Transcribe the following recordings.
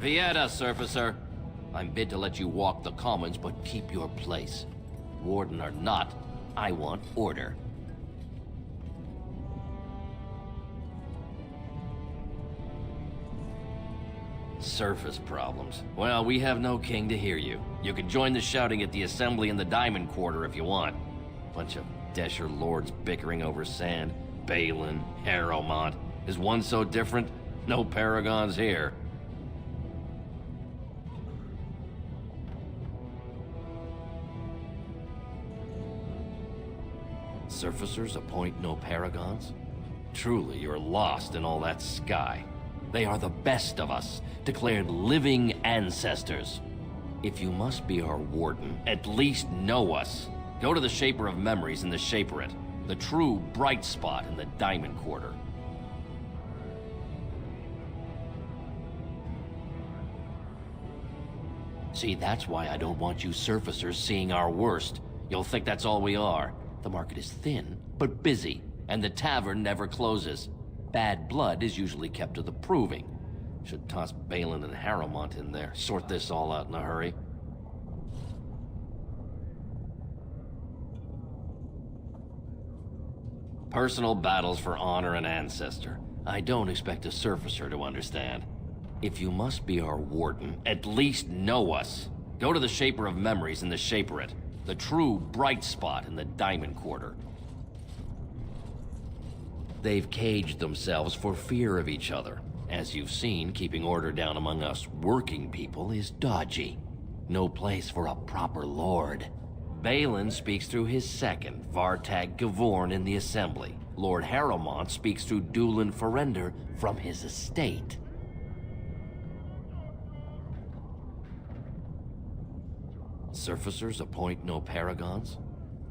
Thedas, surfacer. I'm bid to let you walk the commons, but keep your place. Warden or not, I want order. Surface problems. Well, we have no king to hear you. You can join the shouting at the assembly in the Diamond Quarter if you want. Bunch of Desher lords bickering over sand. Balin, Harrowmont. Is one so different? No paragons here. Surfacers appoint no paragons? Truly, you're lost in all that sky. They are the best of us, declared living ancestors. If you must be our warden, at least know us. Go to the Shaper of Memories in the Shaperate, the true bright spot in the Diamond Quarter. See, that's why I don't want you surfacers seeing our worst. You'll think that's all we are. The market is thin, but busy, and the tavern never closes. Bad blood is usually kept to the proving. Should toss Balin and Harrowmont in there, sort this all out in a hurry. Personal battles for honor and ancestor. I don't expect a surfacer to understand. If you must be our warden, at least know us. Go to the Shaper of Memories in the Shaperate, the true bright spot in the Diamond Quarter. They've caged themselves for fear of each other. As you've seen, keeping order down among us working people is dodgy. No place for a proper lord. Balin speaks through his second, Vartag Gavorn, in the Assembly. Lord Harrowmont speaks through Dulin Ferender from his estate. Surfacers appoint no paragons?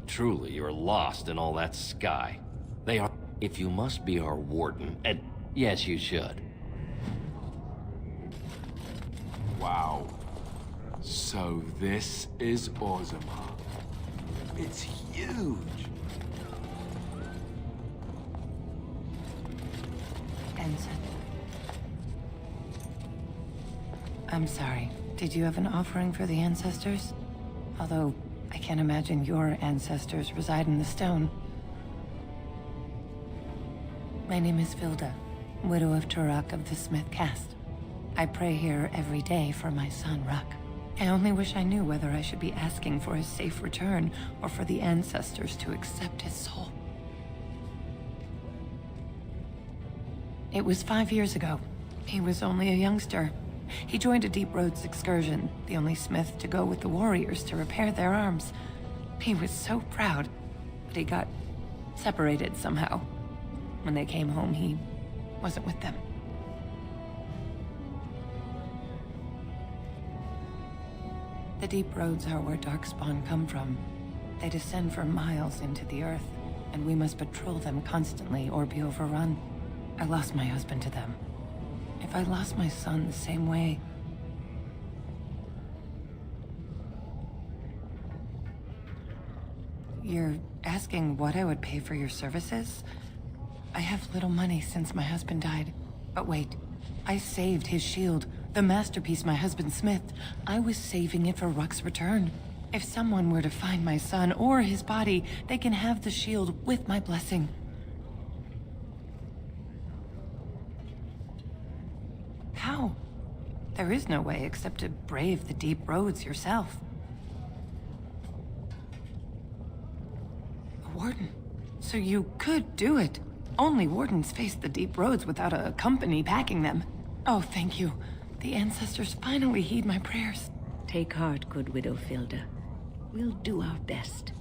Truly, you're lost in all that sky. They are... If you must be our warden, and yes, you should. Wow. So this is Orzammar. It's huge. Ensign. I'm sorry. Did you have an offering for the ancestors? Although, I can't imagine your ancestors reside in the stone. My name is Vilda, widow of Turok of the Smith caste. I pray here every day for my son, Ruck. I only wish I knew whether I should be asking for his safe return or for the ancestors to accept his soul. It was 5 years ago. He was only a youngster. He joined a Deep Roads excursion, the only smith to go with the warriors to repair their arms. He was so proud, but he got separated somehow. When they came home, he wasn't with them. The Deep Roads are where Darkspawn come from. They descend for miles into the earth, and we must patrol them constantly or be overrun. I lost my husband to them. If I lost my son the same way... You're asking what I would pay for your services? I have little money since my husband died. But wait, I saved his shield, the masterpiece my husband smithed. I was saving it for Ruck's return. If someone were to find my son or his body, they can have the shield with my blessing. How? There is no way except to brave the deep roads yourself. A warden? So you could do it. Only wardens face the deep roads without a company backing them. Oh, thank you. The ancestors finally heed my prayers. Take heart, good widow Filda. We'll do our best.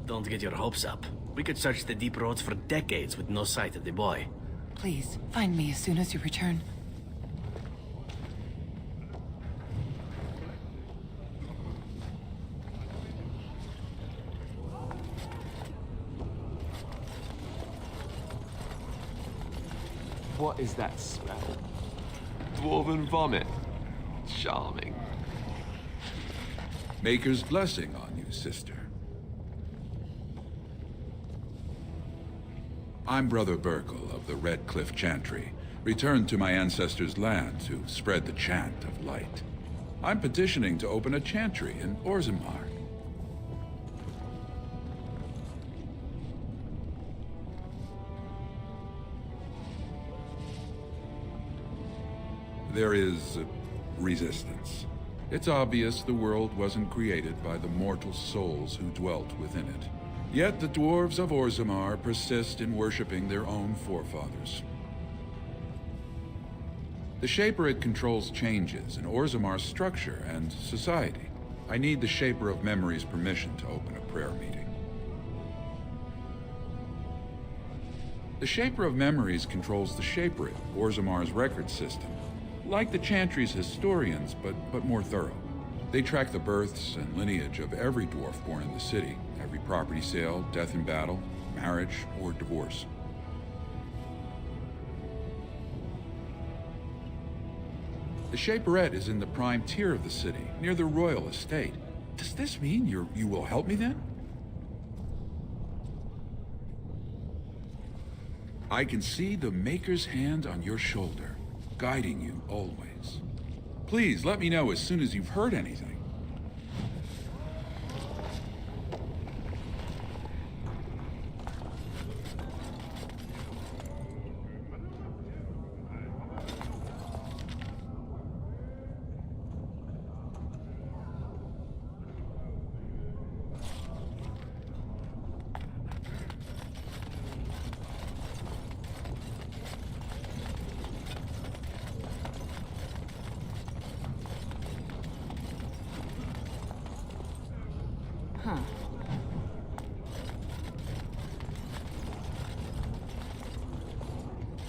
Don't get your hopes up. We could search the deep roads for decades with no sight of the boy. Please, find me as soon as you return. What is that smell? Dwarven vomit. Charming. Maker's blessing on you, sister. I'm Brother Burkle of the Red Cliff Chantry, Returned to my ancestors' land to spread the chant of light. I'm petitioning to open a chantry in Orzammar. There is resistance. It's obvious the world wasn't created by the mortal souls who dwelt within it. Yet the dwarves of Orzammar persist in worshipping their own forefathers. The Shapered controls changes in Orzammar's structure and society. I need the Shaper of Memory's permission to open a prayer meeting. The Shaper of Memories controls the Shapered, Orzammar's record system. Like the Chantry's historians, but more thorough. They track the births and lineage of every dwarf born in the city, every property sale, death in battle, marriage, or divorce. The Shaperette is in the prime tier of the city, near the royal estate. Does this mean you will help me then? I can see the Maker's hand on your shoulder, guiding you always. Please let me know as soon as you've heard anything.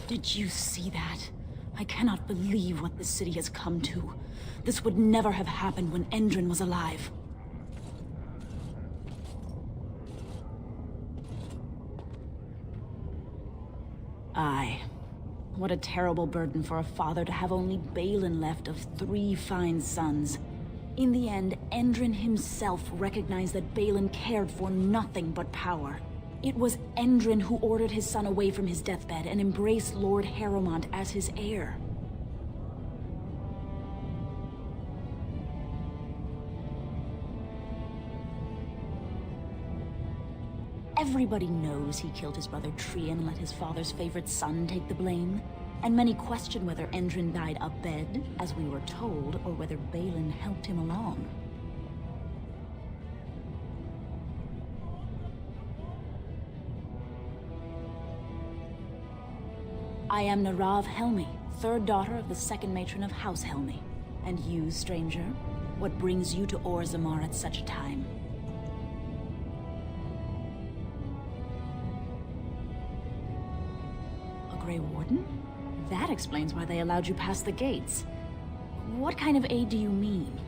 Did you see that? I cannot believe what this city has come to. This would never have happened when Endrin was alive. Aye. What a terrible burden for a father to have only Balin left of 3 fine sons. In the end, Endrin himself recognized that Balin cared for nothing but power. It was Endrin who ordered his son away from his deathbed and embraced Lord Harrowmont as his heir. Everybody knows he killed his brother Trian and let his father's favorite son take the blame. And many question whether Endrin died abed, as we were told, or whether Balin helped him along. I am Narav Helmi, 3rd daughter of the 2nd matron of House Helmi. And you, stranger, what brings you to Orzammar at such a time? A Grey Warden? That explains why they allowed you past the gates. What kind of aid do you mean?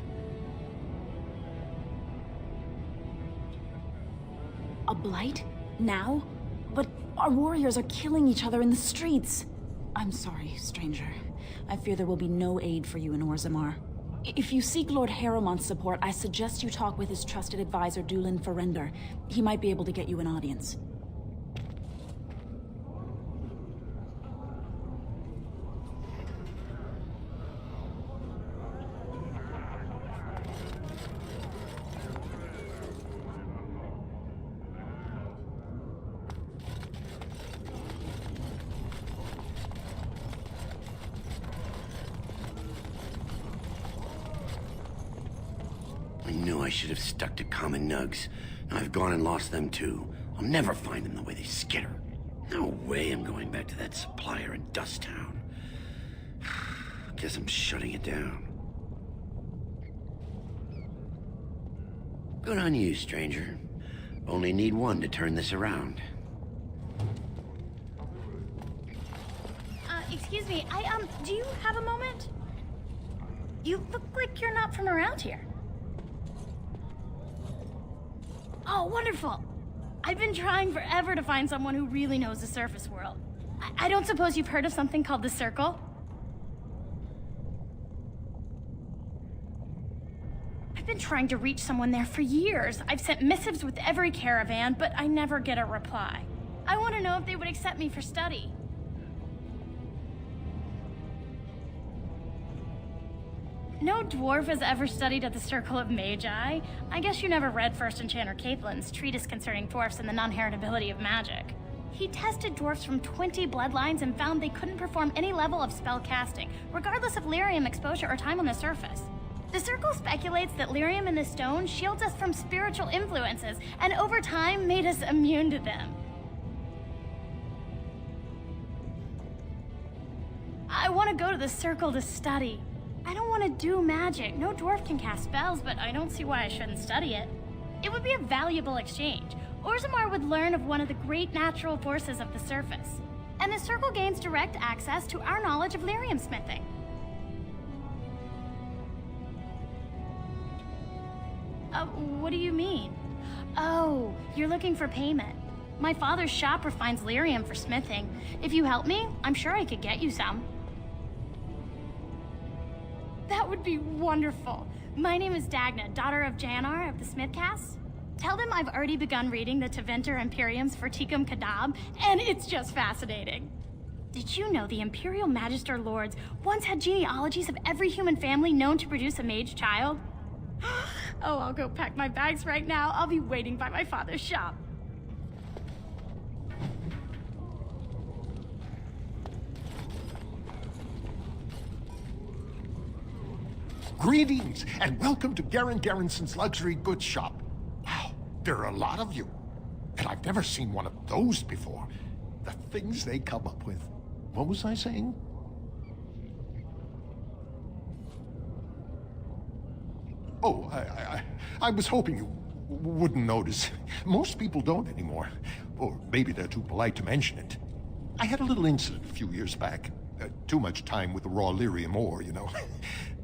A blight? Now? But our warriors are killing each other in the streets. I'm sorry, stranger. I fear there will be no aid for you in Orzammar. If you seek Lord Harrowmont's support, I suggest you talk with his trusted advisor, Dulin Ferender. He might be able to get you an audience. I knew I should have stuck to common nugs. Now I've gone and lost them too. I'll never find them the way they skitter. No way I'm going back to that supplier in Dust Town. Guess I'm shutting it down. Good on you, stranger. Only need one to turn this around. Excuse me, do you have a moment? You look like you're not from around here. Oh, wonderful. I've been trying forever to find someone who really knows the surface world. I don't suppose you've heard of something called the Circle? I've been trying to reach someone there for years. I've sent missives with every caravan, but I never get a reply. I want to know if they would accept me for study. No dwarf has ever studied at the Circle of Magi. I guess you never read First Enchanter Caitlin's treatise concerning dwarfs and the non-heritability of magic. He tested dwarfs from 20 bloodlines and found they couldn't perform any level of spell casting, regardless of lyrium exposure or time on the surface. The Circle speculates that lyrium in the stone shields us from spiritual influences, and over time made us immune to them. I want to go to the Circle to study. I don't want to do magic. No dwarf can cast spells, but I don't see why I shouldn't study it. It would be a valuable exchange. Orzammar would learn of one of the great natural forces of the surface, and the Circle gains direct access to our knowledge of lyrium smithing. What do you mean? Oh, you're looking for payment. My father's shop refines lyrium for smithing. If you help me, I'm sure I could get you some. That would be wonderful. My name is Dagna, daughter of Janar of the Smithcast. Tell them I've already begun reading the Tevinter Imperiums for Tikum Kadab, and it's just fascinating. Did you know the Imperial Magister Lords once had genealogies of every human family known to produce a mage child? Oh, I'll go pack my bags right now. I'll be waiting by my father's shop. Greetings, and welcome to Garen Garrison's luxury goods shop. Wow, there are a lot of you. And I've never seen one of those before. The things they come up with. What was I saying? Oh, I was hoping you wouldn't notice. Most people don't anymore. Or maybe they're too polite to mention it. I had a little incident a few years back. Too much time with the raw lyrium ore, you know.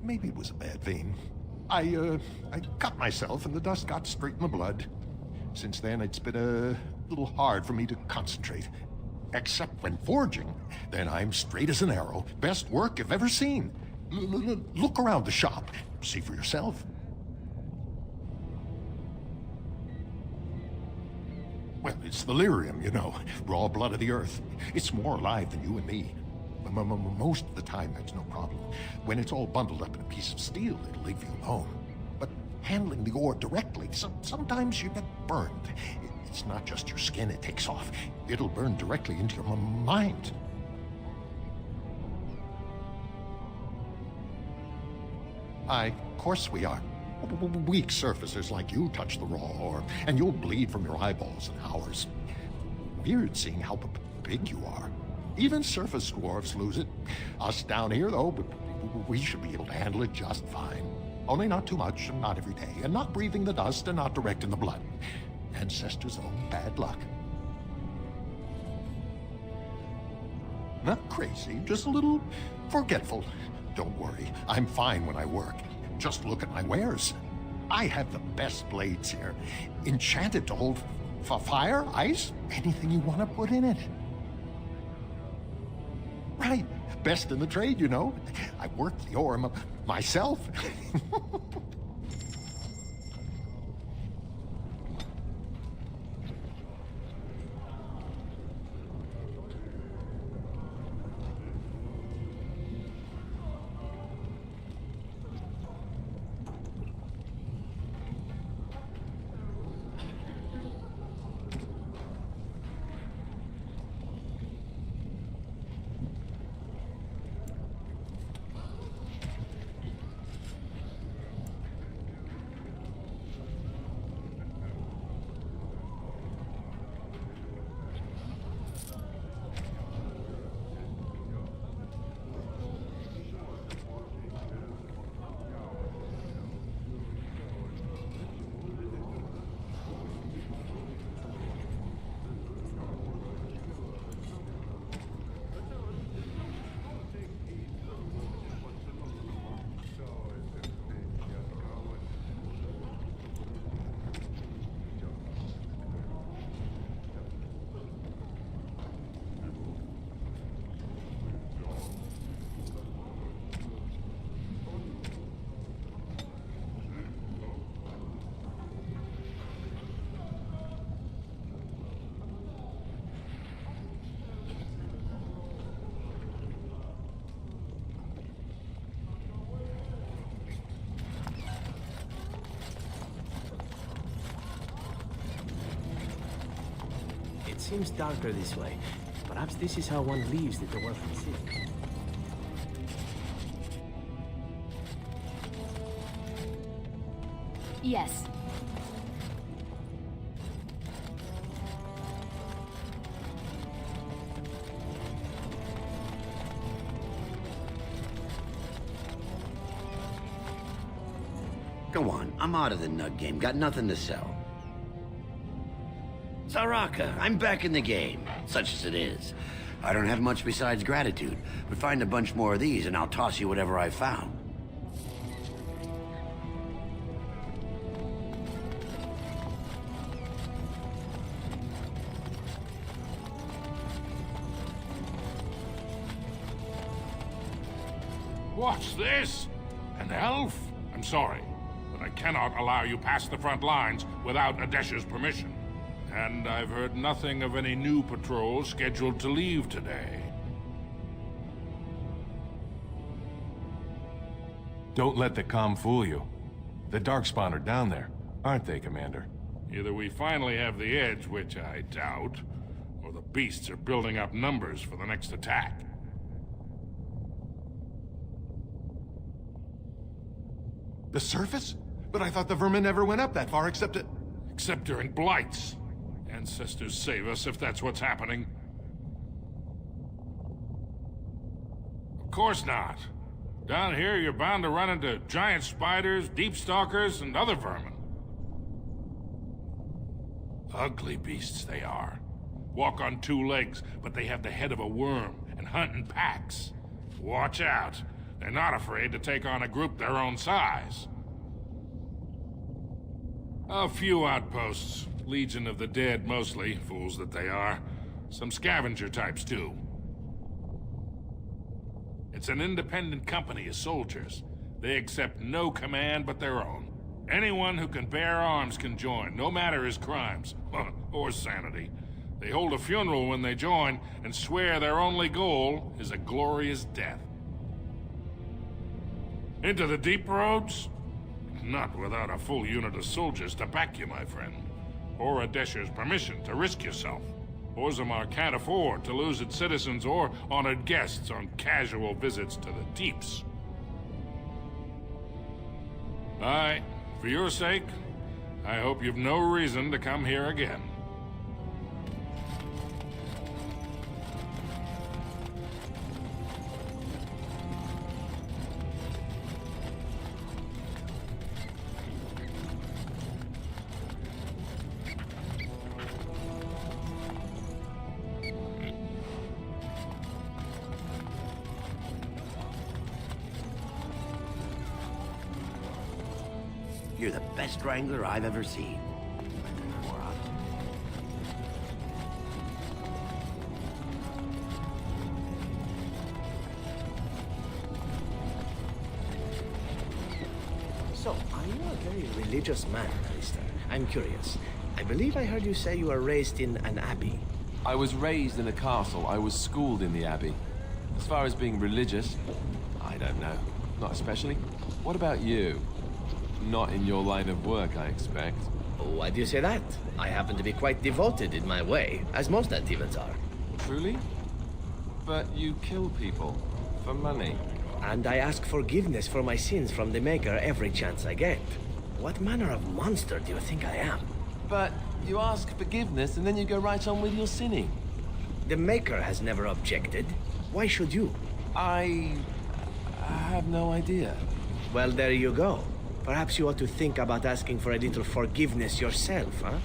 Maybe it was a bad vein. I cut myself and the dust got straight in the blood. Since then, it's been a little hard for me to concentrate. Except when forging. Then I'm straight as an arrow. Best work I've ever seen. Look around the shop. See for yourself. Well, it's the lyrium, you know. Raw blood of the earth. It's more alive than you and me. Most of the time, that's no problem. When it's all bundled up in a piece of steel, it'll leave you alone. But handling the ore directly, sometimes you get burned. It's not just your skin it takes off. It'll burn directly into your mind. Of course we are. Weak surfacers like you touch the raw ore, and you'll bleed from your eyeballs in hours. Weird seeing how big you are. Even surface dwarves lose it. Us down here, though, we should be able to handle it just fine. Only not too much, and not every day, and not breathing the dust, and not direct in the blood. Ancestors' own bad luck. Not crazy, just a little forgetful. Don't worry, I'm fine when I work. Just look at my wares. I have the best blades here. Enchanted to hold fire, ice, anything you want to put in it. Right, best in the trade, you know. I worked the ore myself. seems darker this way. Perhaps this is how one leaves the dwarven city. Yes. Go on, I'm out of the nug game. Got nothing to sell. Saraka, I'm back in the game, such as it is. I don't have much besides gratitude, but find a bunch more of these and I'll toss you whatever I found. What's this? An elf? I'm sorry, but I cannot allow you past the front lines without Adesh's permission. And I've heard nothing of any new patrols scheduled to leave today. Don't let the comm fool you. The Darkspawn are down there, aren't they, Commander? Either we finally have the edge, which I doubt, or the beasts are building up numbers for the next attack. The surface? But I thought the vermin never went up that far except during blights. Ancestors save us if that's what's happening. Of course not. Down here, you're bound to run into giant spiders, deep stalkers, and other vermin. Ugly beasts they are. Walk on two legs, but they have the head of a worm and hunt in packs. Watch out. They're not afraid to take on a group their own size. A few outposts. Legion of the Dead, mostly. Fools that they are. Some scavenger types, too. It's an independent company of soldiers. They accept no command but their own. Anyone who can bear arms can join, no matter his crimes. Or sanity. They hold a funeral when they join, and swear their only goal is a glorious death. Into the deep roads? Not without a full unit of soldiers to back you, my friend. Or Adesh's permission to risk yourself. Orzammar can't afford to lose its citizens or honored guests on casual visits to the deeps. Aye, for your sake, I hope you've no reason to come here again. You're the best wrangler I've ever seen. So, are you a very religious man, Alistair? I'm curious. I believe I heard you say you were raised in an abbey. I was raised in a castle. I was schooled in the abbey. As far as being religious, I don't know. Not especially. What about you? Not in your line of work, I expect. Why do you say that? I happen to be quite devoted in my way, as most antivans are. Truly? But you kill people for money. And I ask forgiveness for my sins from the Maker every chance I get. What manner of monster do you think I am? But you ask forgiveness and then you go right on with your sinning. The Maker has never objected. Why should you? I have no idea. Well, there you go. Perhaps you ought to think about asking for a little forgiveness yourself, huh?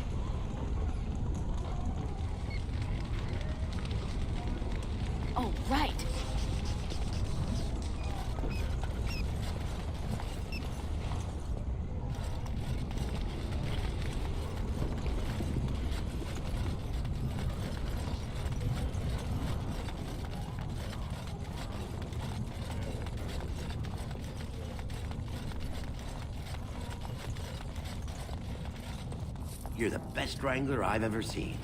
Oh, right. You're the best wrangler I've ever seen.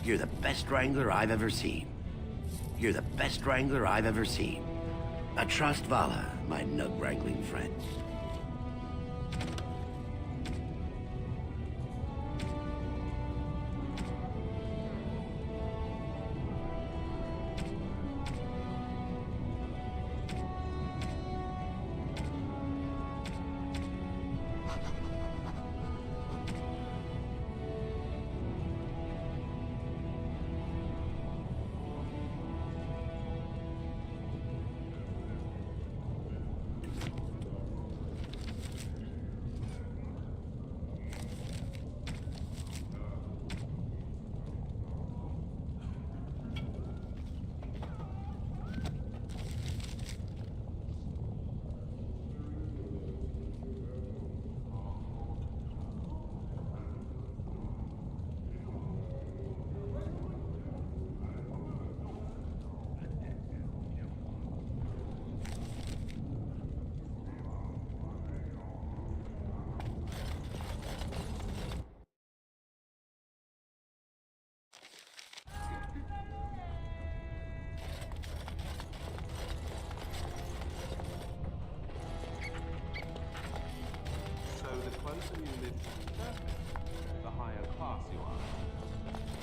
You're the best wrangler I've ever seen. You're the best wrangler I've ever seen. I trust Vaea, my nug-wrangling friend.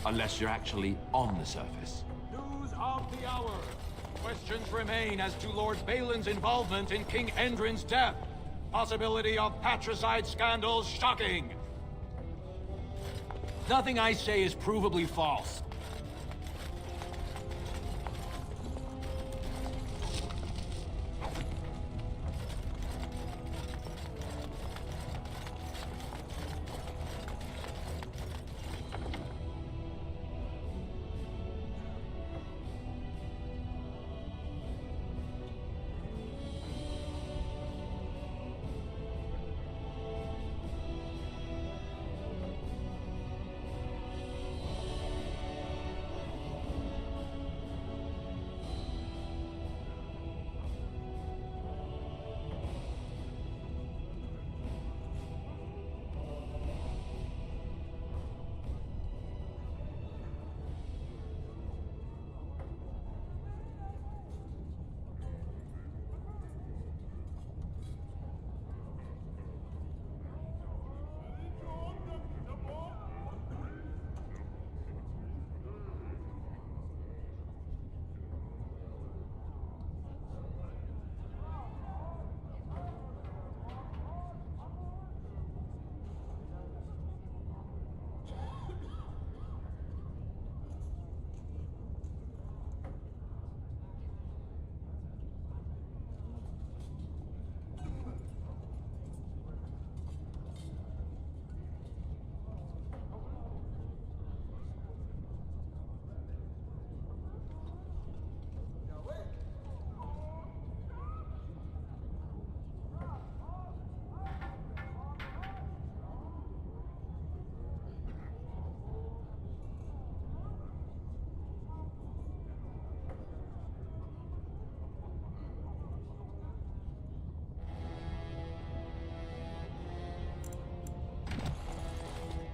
Unless you're actually on the surface. News of the hour. Questions remain as to Lord Balin's involvement in King Endrin's death. Possibility of patricide scandals shocking. Nothing I say is provably false.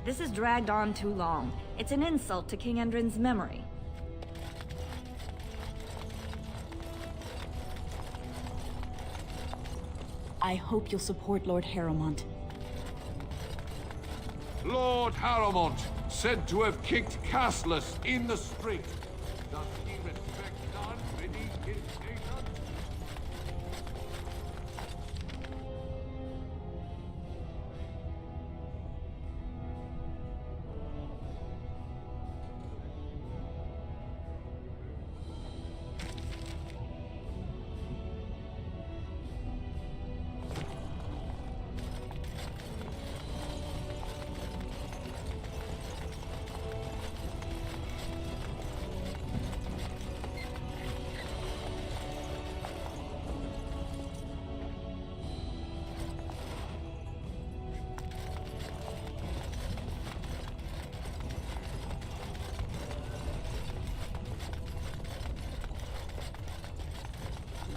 This has dragged on too long. It's an insult to King Endrin's memory. I hope you'll support Lord Harrowmont. Lord Harrowmont, said to have kicked Castless in the street. Does he respect none beneath his station?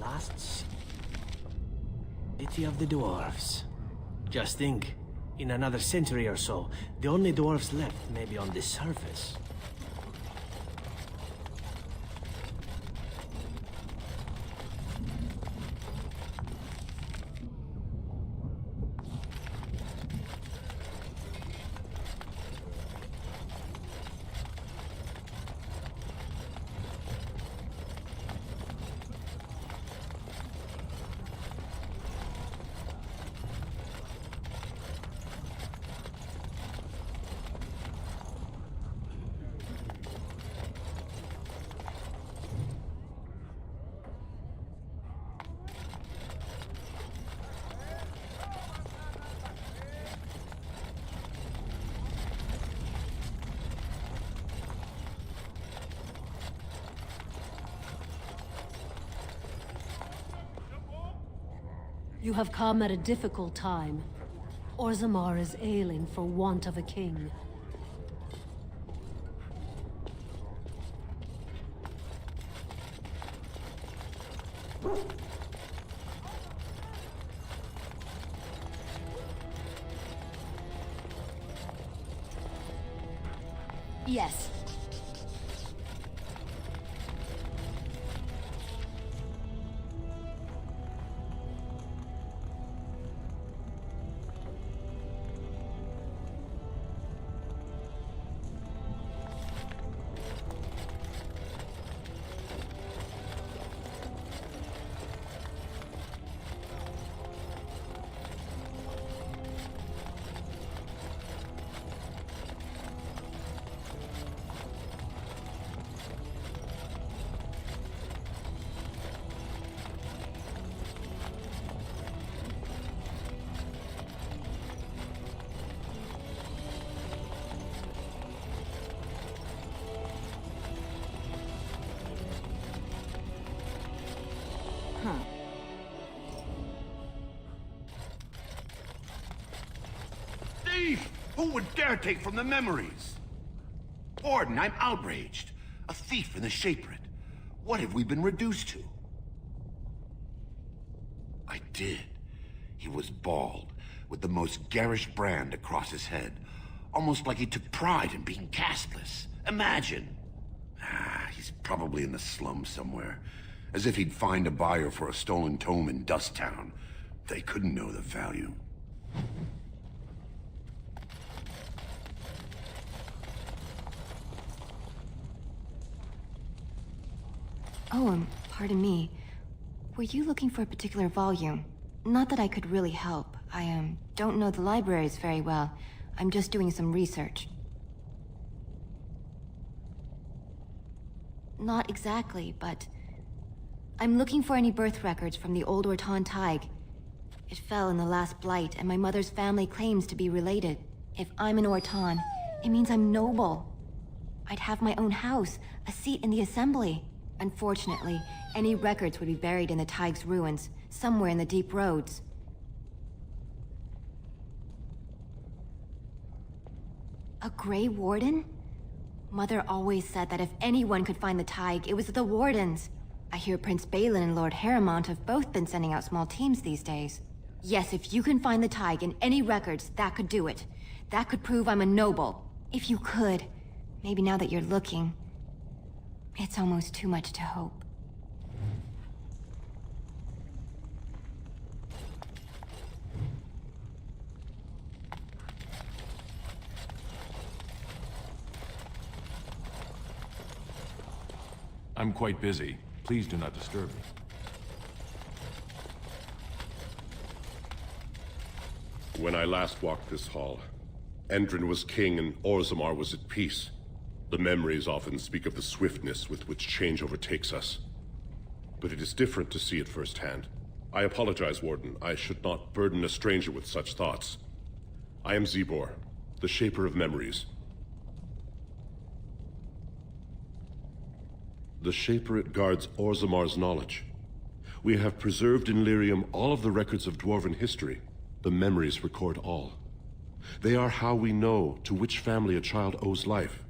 Last city of the dwarves. Just think, in another century or so, the only dwarves left may be on the surface. You have come at a difficult time. Orzammar is ailing for want of a king. Yes. Thief! Who would dare take from the memories? Warden, I'm outraged. A thief in the Shapered. What have we been reduced to? I did. He was bald, with the most garish brand across his head. Almost like he took pride in being castless. Imagine! He's probably in the slums somewhere. As if he'd find a buyer for a stolen tome in Dust Town. They couldn't know the value. Oh, pardon me. Were you looking for a particular volume? Not that I could really help. I, don't know the libraries very well. I'm just doing some research. Not exactly, but... I'm looking for any birth records from the old Ortan Tig. It fell in the last blight, and my mother's family claims to be related. If I'm an Ortan, it means I'm noble. I'd have my own house, a seat in the assembly. Unfortunately, any records would be buried in the Tig's ruins, somewhere in the deep roads. A Grey Warden? Mother always said that if anyone could find the Tig, it was the Wardens. I hear Prince Balin and Lord Harrimont have both been sending out small teams these days. Yes, if you can find the Tig in any records, that could do it. That could prove I'm a noble. If you could. Maybe now that you're looking. It's almost too much to hope. I'm quite busy. Please do not disturb me. When I last walked this hall, Endrin was king and Orzammar was at peace. The memories often speak of the swiftness with which change overtakes us. But it is different to see it firsthand. I apologize, Warden. I should not burden a stranger with such thoughts. I am Zebor, the Shaper of Memories. The Shaperate guards Orzammar's knowledge. We have preserved in Lyrium all of the records of Dwarven history. The memories record all. They are how we know to which family a child owes life,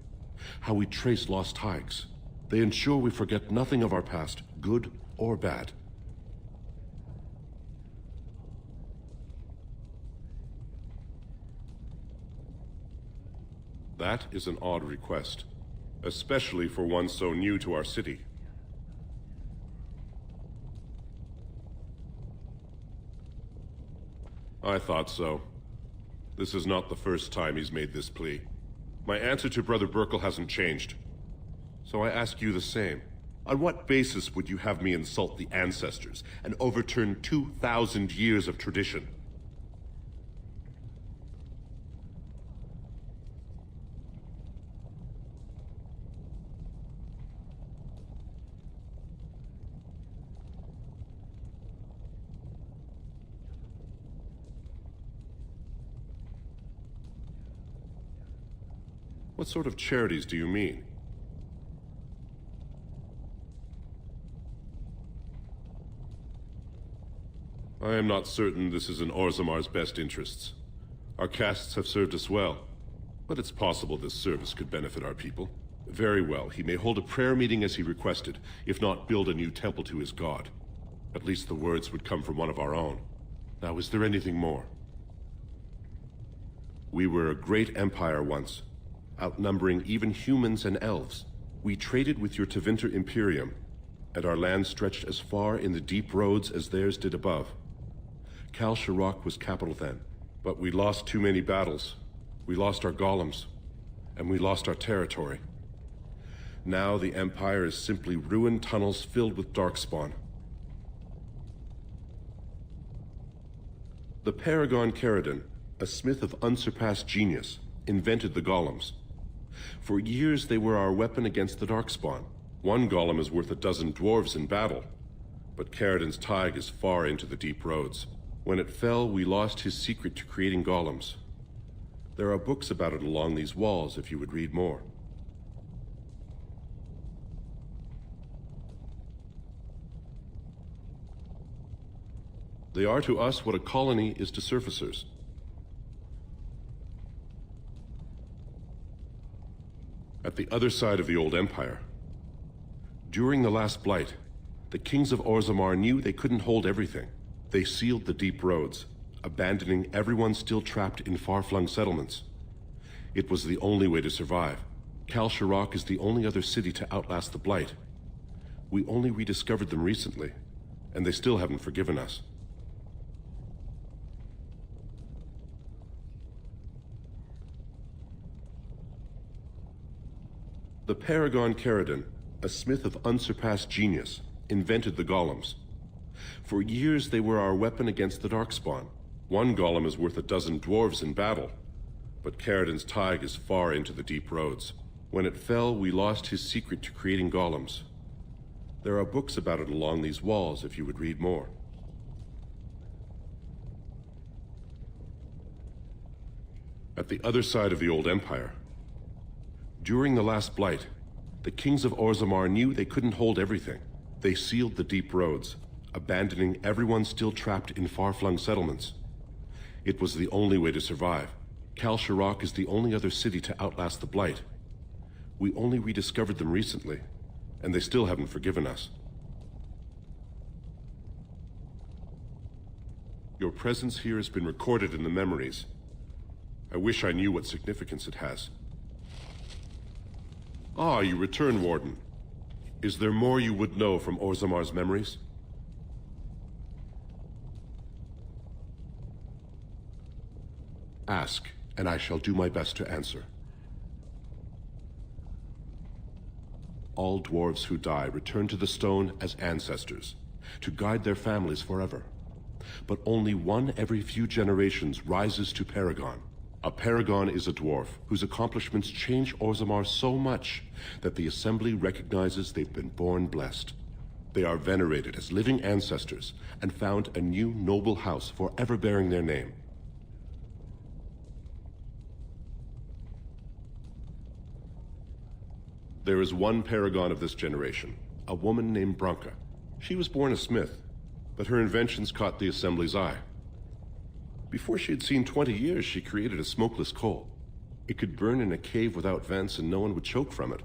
how we trace lost Tigs. They ensure we forget nothing of our past, good or bad. That is an odd request, especially for one so new to our city. I thought so. This is not the first time he's made this plea. My answer to Brother Burkle hasn't changed. So I ask you the same. On what basis would you have me insult the ancestors and overturn 2,000 years of tradition? What sort of charities do you mean? I am not certain this is in Orzamar's best interests. Our castes have served us well, but it's possible this service could benefit our people. Very well, he may hold a prayer meeting as he requested, if not build a new temple to his god. At least the words would come from one of our own. Now, is there anything more? We were a great empire once, outnumbering even humans and elves. We traded with your Tevinter Imperium, and our land stretched as far in the deep roads as theirs did above. Kal Sharok was capital then, but we lost too many battles. We lost our golems, and we lost our territory. Now the Empire is simply ruined tunnels filled with darkspawn. The Paragon Caridon, a smith of unsurpassed genius, invented the golems. For years they were our weapon against the darkspawn. One golem is worth a dozen dwarves in battle, but Caridon's tide is far into the deep roads. When it fell, we lost his secret to creating golems. There are books about it along these walls if you would read more. They are to us what a colony is to surfacers. At the other side of the old empire, during the last blight, the kings of Orzammar knew they couldn't hold everything. They sealed the deep roads, abandoning everyone still trapped in far-flung settlements. It was the only way to survive. Kal Sharok is the only other city to outlast the blight. We only rediscovered them recently, and they still haven't forgiven us. The Paragon Caridon, a smith of unsurpassed genius, invented the golems. For years they were our weapon against the darkspawn. One golem is worth a dozen dwarves in battle, but Caridon's tide is far into the deep roads. When it fell, we lost his secret to creating golems. There are books about it along these walls if you would read more. At the other side of the old empire, during the last blight, the kings of Orzammar knew they couldn't hold everything. They sealed the deep roads, abandoning everyone still trapped in far-flung settlements. It was the only way to survive. Kal Sharok is the only other city to outlast the blight. We only rediscovered them recently, and they still haven't forgiven us. Your presence here has been recorded in the memories. I wish I knew what significance it has. Ah, you return, Warden. Is there more you would know from Orzammar's memories? Ask, and I shall do my best to answer. All dwarves who die return to the stone as ancestors, to guide their families forever. But only one every few generations rises to Paragon. A Paragon is a dwarf whose accomplishments change Orzammar so much that the Assembly recognizes they've been born blessed. They are venerated as living ancestors and found a new noble house forever bearing their name. There is one Paragon of this generation, a woman named Branka. She was born a smith, but her inventions caught the Assembly's eye. Before she had seen 20 years, she created a smokeless coal. It could burn in a cave without vents and no one would choke from it.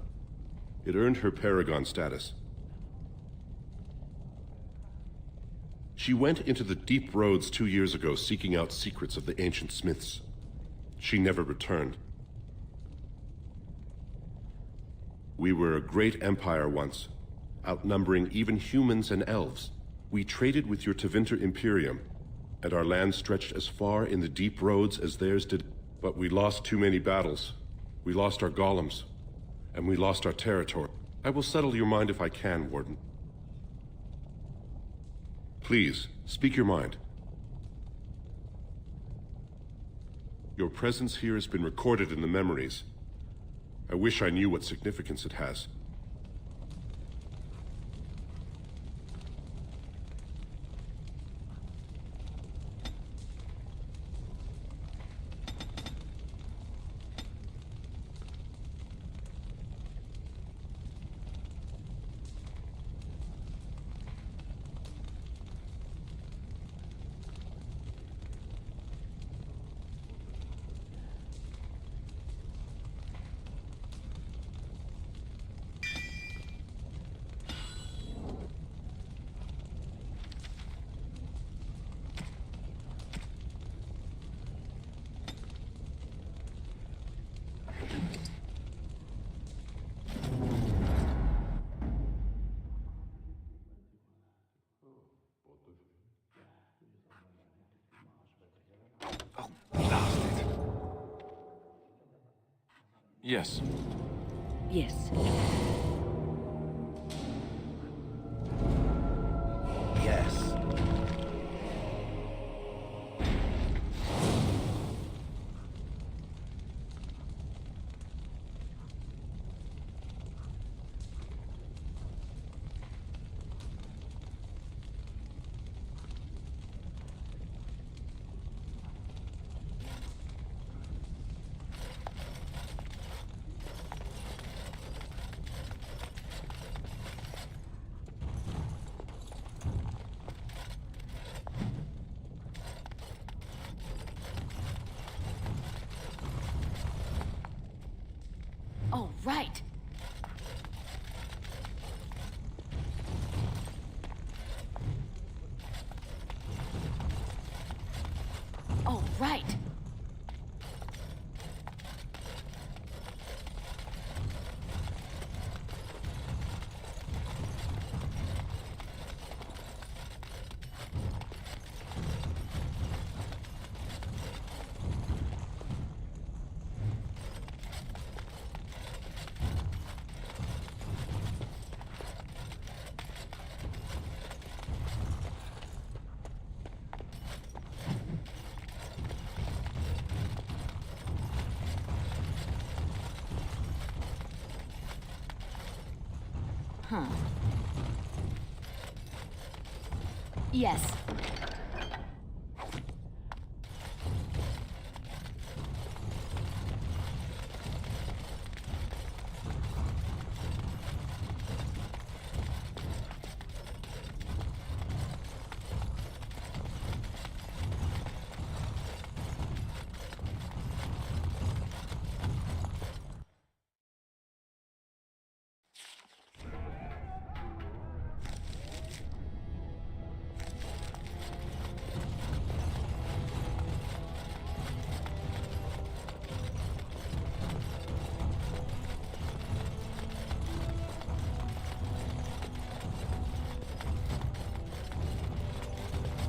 It earned her Paragon status. She went into the deep roads 2 years ago seeking out secrets of the ancient smiths. She never returned. We were a great empire once, outnumbering even humans and elves. We traded with your Tevinter Imperium, and our land stretched as far in the deep roads as theirs did. But we lost too many battles. We lost our golems, and we lost our territory. I will settle your mind if I can, Warden. Please, speak your mind. Your presence here has been recorded in the memories. I wish I knew what significance it has. Yes. Yes. Yes. All right. All right. Huh. Yes.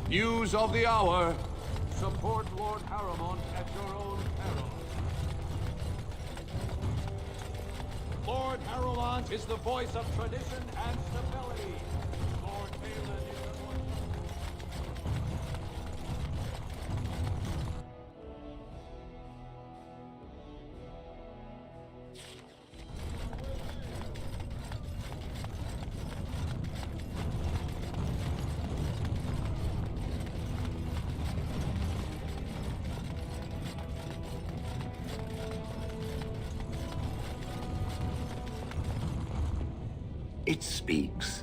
News of the hour. Support Lord Harrimont at your own peril. Lord Harrimont is the voice of tradition and stability. Lord Balin is the voice It speaks.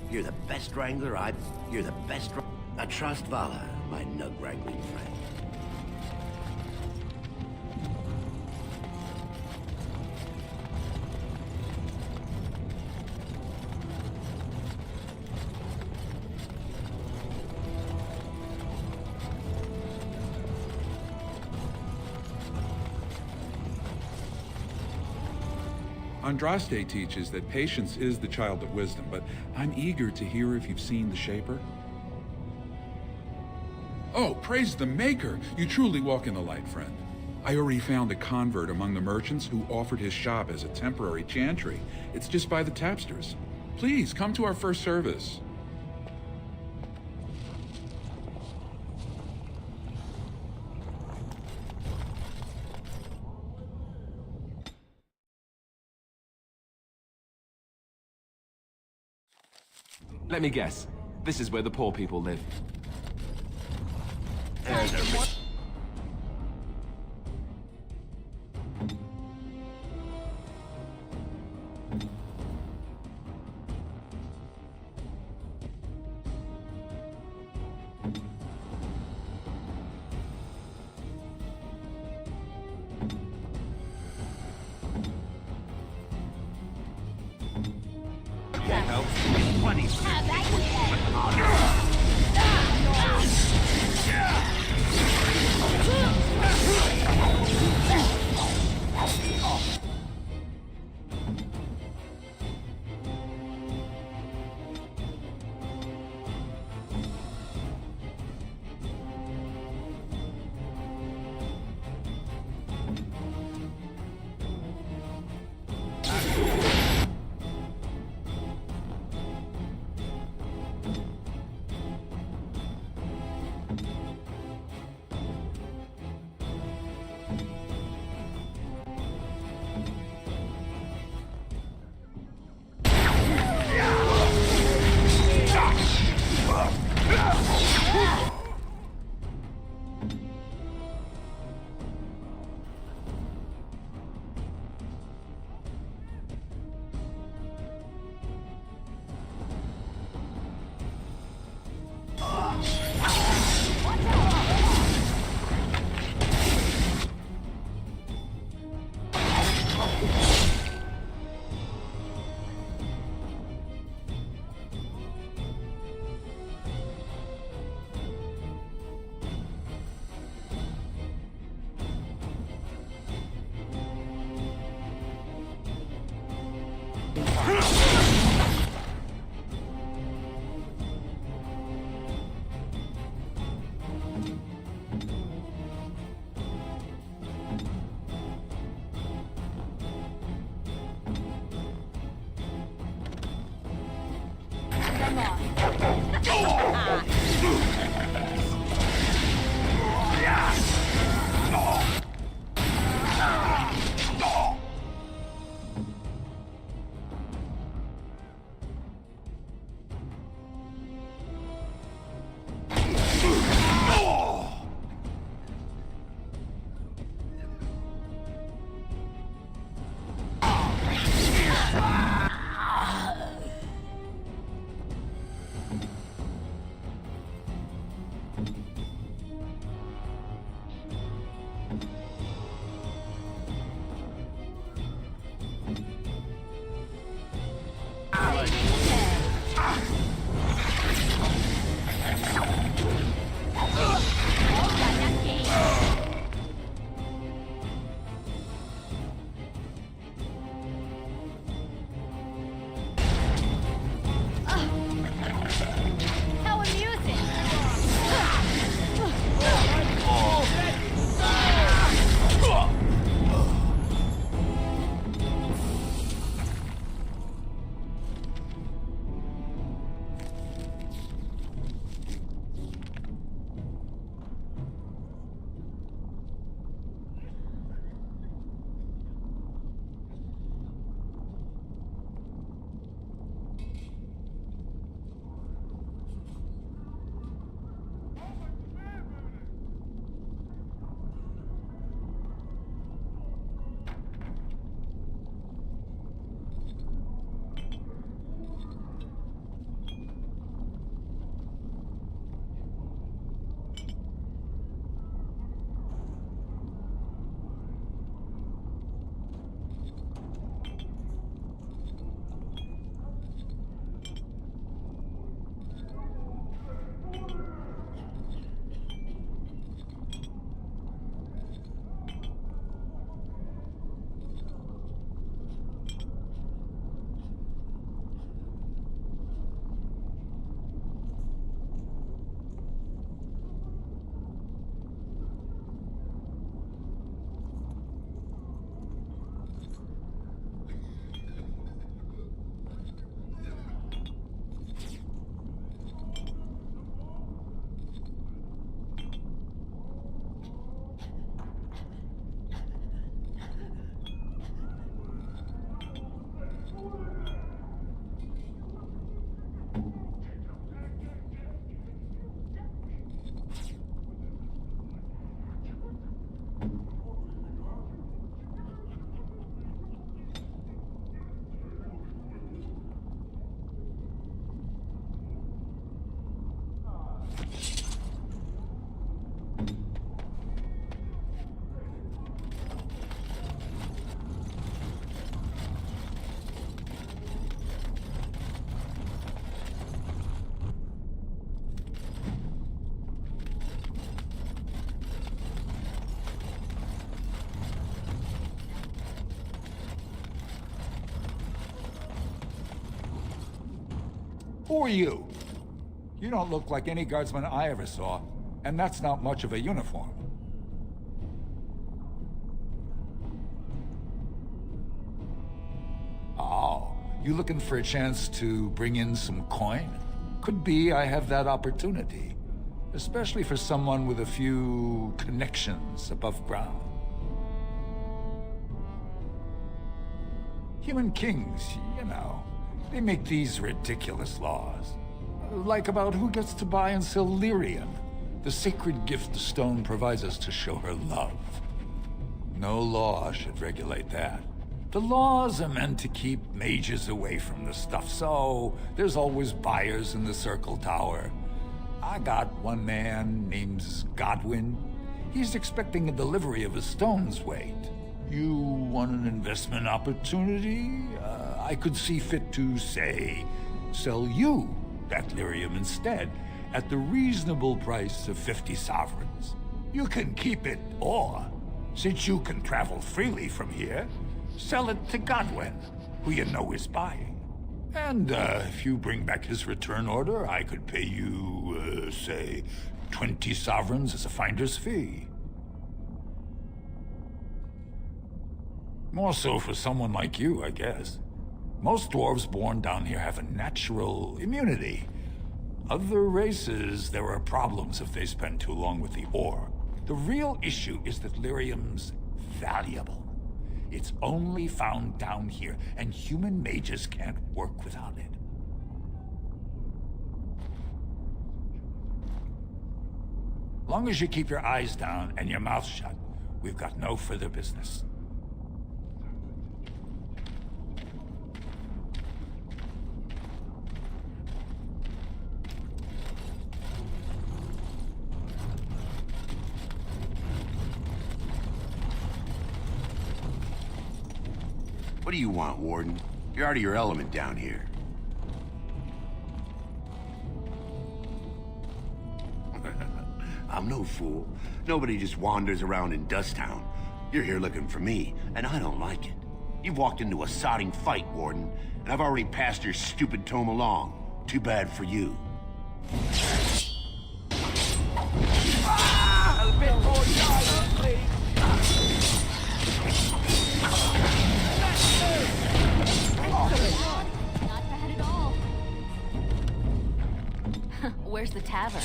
You're the best wrangler You're the best. I trust Vaea, my nug-wrangling friend. Andraste teaches that patience is the child of wisdom, but I'm eager to hear if you've seen the Shaper. Oh, praise the Maker! You truly walk in the light, friend. I already found a convert among the merchants who offered his shop as a temporary chantry. It's just by the tapsters. Please, come to our first service. Let me guess. This is where the poor people live. Who are you? You don't look like any guardsman I ever saw, and that's not much of a uniform. Oh, you looking for a chance to bring in some coin? Could be I have that opportunity. Especially for someone with a few connections above ground. Human kings, you know, they make these ridiculous laws. Like about who gets to buy and sell lyrium, the sacred gift the stone provides us to show her love. No law should regulate that. The laws are meant to keep mages away from the stuff, so there's always buyers in the Circle Tower. I got one man named Godwin. He's expecting a delivery of a stone's weight. You want an investment opportunity? I could see fit to, say, sell you that lyrium instead, at the reasonable price of 50 sovereigns. You can keep it, or, since you can travel freely from here, sell it to Godwin, who you know is buying. And if you bring back his return order, I could pay you, say, 20 sovereigns as a finder's fee. More so for someone like you, I guess. Most dwarves born down here have a natural immunity. Other races, there are problems if they spend too long with the ore. The real issue is that lyrium's valuable. It's only found down here, and human mages can't work without it. Long as you keep your eyes down and your mouth shut, we've got no further business. What do you want, Warden? You're out of your element down here. I'm no fool. Nobody just wanders around in Dusttown. You're here looking for me, and I don't like it. You've walked into a sodding fight, Warden, and I've already passed your stupid tome along. Too bad for you. A bit more guidance, please. Not bad at all. Where's the tavern?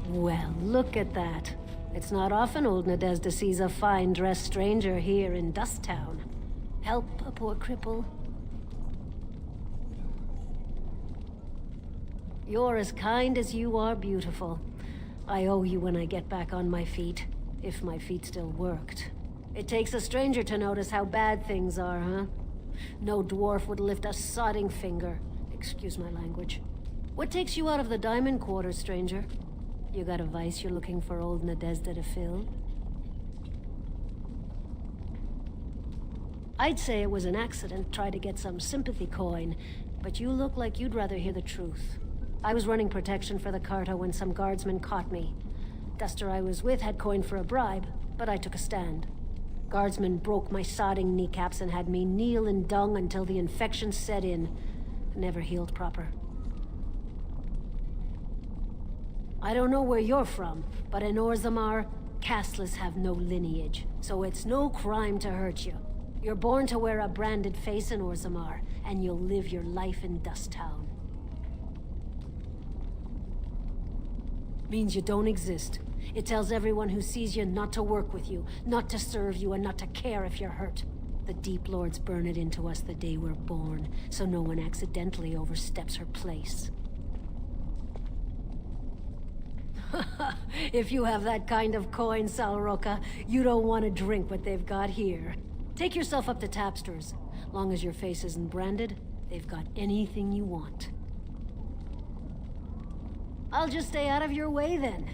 Well, look at that. It's not often old Nadezda sees a fine-dressed stranger here in Dusttown. Help a poor cripple. You're as kind as you are beautiful. I owe you when I get back on my feet, if my feet still worked. It takes a stranger to notice how bad things are, huh? No dwarf would lift a sodding finger. Excuse my language. What takes you out of the Diamond Quarter, stranger? You got a vice you're looking for old Nadezda to fill? I'd say it was an accident, try to get some sympathy coin, but you look like you'd rather hear the truth. I was running protection for the Carta when some guardsmen caught me. Duster I was with had coin for a bribe, but I took a stand. Guardsmen broke my sodding kneecaps and had me kneel in dung until the infection set in. Never healed proper. I don't know where you're from, but in Orzammar, casteless have no lineage, so it's no crime to hurt you. You're born to wear a branded face in Orzammar, and you'll live your life in Dusttown. Means you don't exist. It tells everyone who sees you not to work with you, not to serve you, and not to care if you're hurt. The Deep Lords burn it into us the day we're born, so no one accidentally oversteps her place. If you have that kind of coin, Salroka, you don't want to drink what they've got here. Take yourself up to Tapster's. Long as your face isn't branded, they've got anything you want. I'll just stay out of your way then.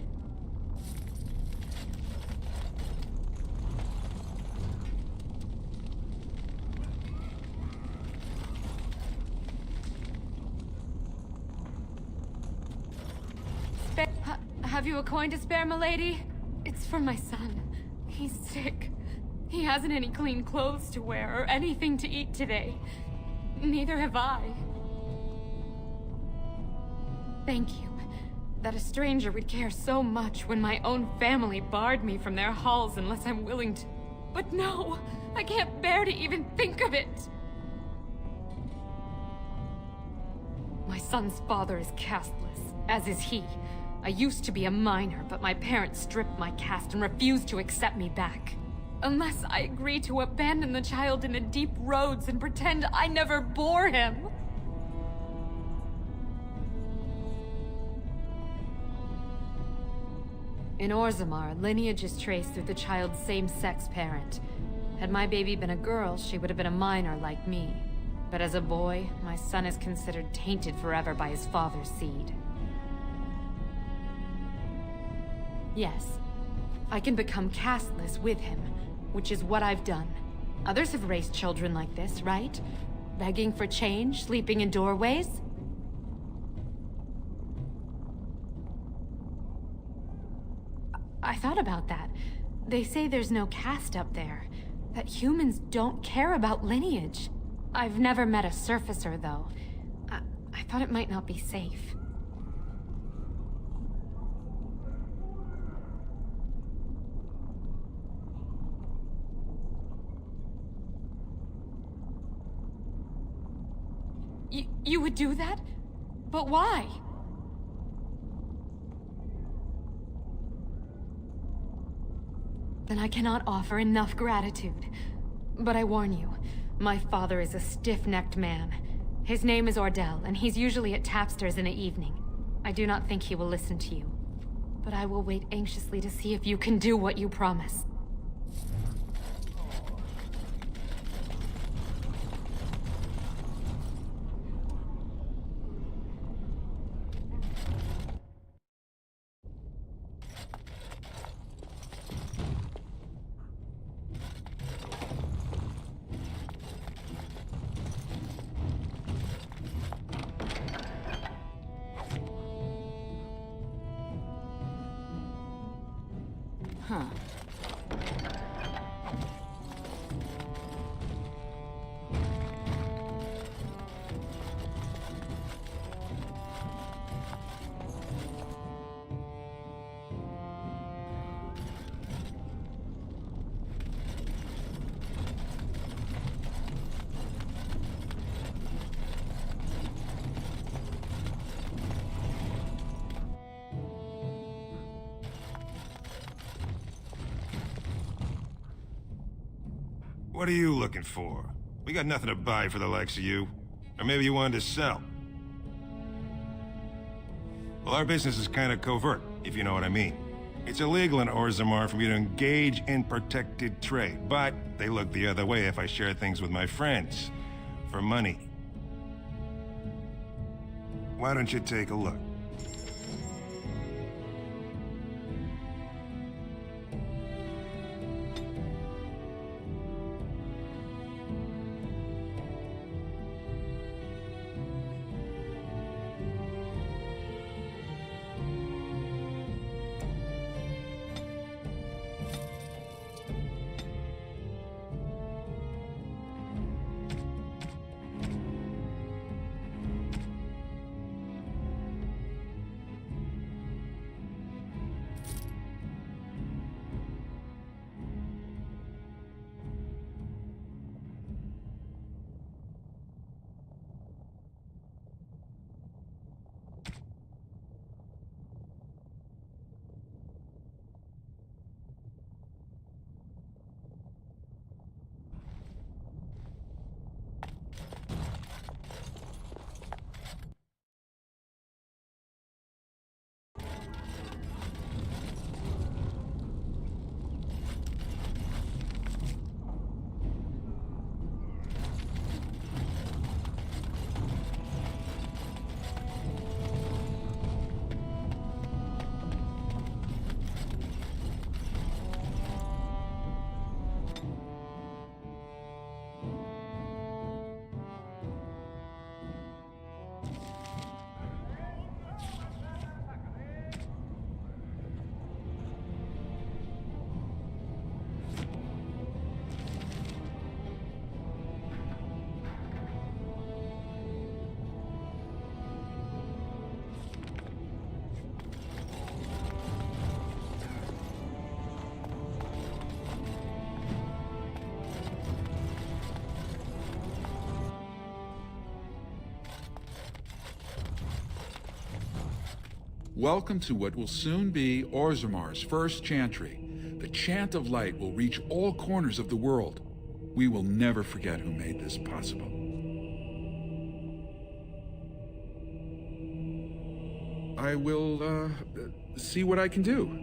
Have you a coin to spare, milady? It's for my son. He's sick. He hasn't any clean clothes to wear or anything to eat today. Neither have I. Thank you. That a stranger would care so much when my own family barred me from their halls unless I'm willing to. But no! I can't bear to even think of it! My son's father is casteless, as is he. I used to be a minor, but my parents stripped my caste and refused to accept me back. Unless I agree to abandon the child in the deep roads and pretend I never bore him. In Orzammar, lineage is traced through the child's same-sex parent. Had my baby been a girl, she would have been a minor like me. But as a boy, my son is considered tainted forever by his father's seed. Yes, I can become casteless with him, which is what I've done. Others have raised children like this, right? Begging for change, sleeping in doorways? I thought about that. They say there's no caste up there, that humans don't care about lineage. I've never met a surfacer, though. I thought it might not be safe. You would do that? But why? Then I cannot offer enough gratitude. But I warn you, my father is a stiff-necked man. His name is Ordell, and he's usually at tapsters in the evening. I do not think he will listen to you. But I will wait anxiously to see if you can do what you promise. Huh. What are you looking for? We got nothing to buy for the likes of you. Or maybe you wanted to sell. Well, our business is kind of covert, if you know what I mean. It's illegal in Orzammar for me to engage in protected trade, but they look the other way if I share things with my friends. For money. Why don't you take a look? Welcome to what will soon be Orzamar's first chantry. The chant of light will reach all corners of the world. We will never forget who made this possible. I will, see what I can do.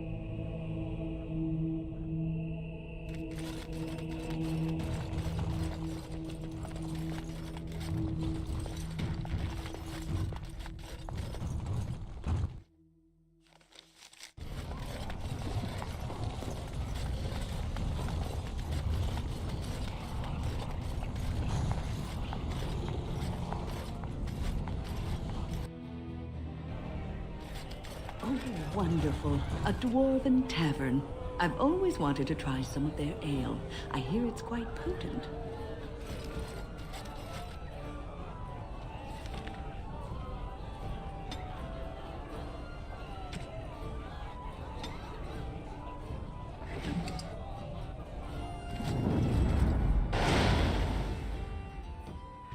Oh, wonderful. A dwarven tavern. I've always wanted to try some of their ale. I hear it's quite potent.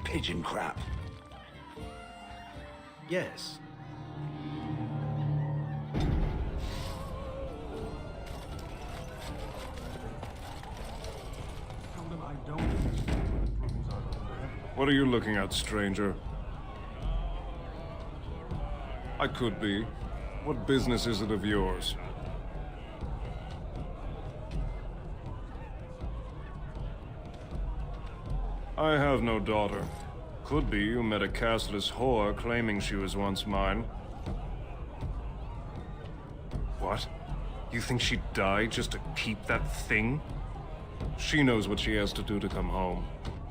Pigeon crap. Yes. What are you looking at, stranger? I could be. What business is it of yours? I have no daughter. Could be you met a castless whore claiming she was once mine. What? You think she'd die just to keep that thing? She knows what she has to do to come home.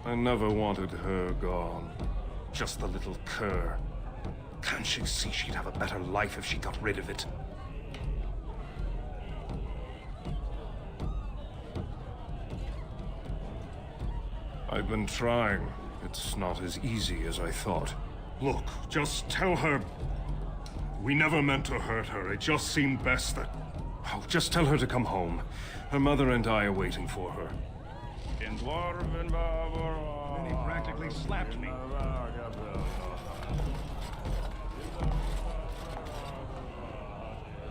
I never wanted her gone. Just the little cur. Can't she see she'd have a better life if she got rid of it? I've been trying. It's not as easy as I thought. Look, just tell her... We never meant to hurt her. It just seemed best that... Oh, just tell her to come home. Her mother and I are waiting for her. Then he practically slapped me.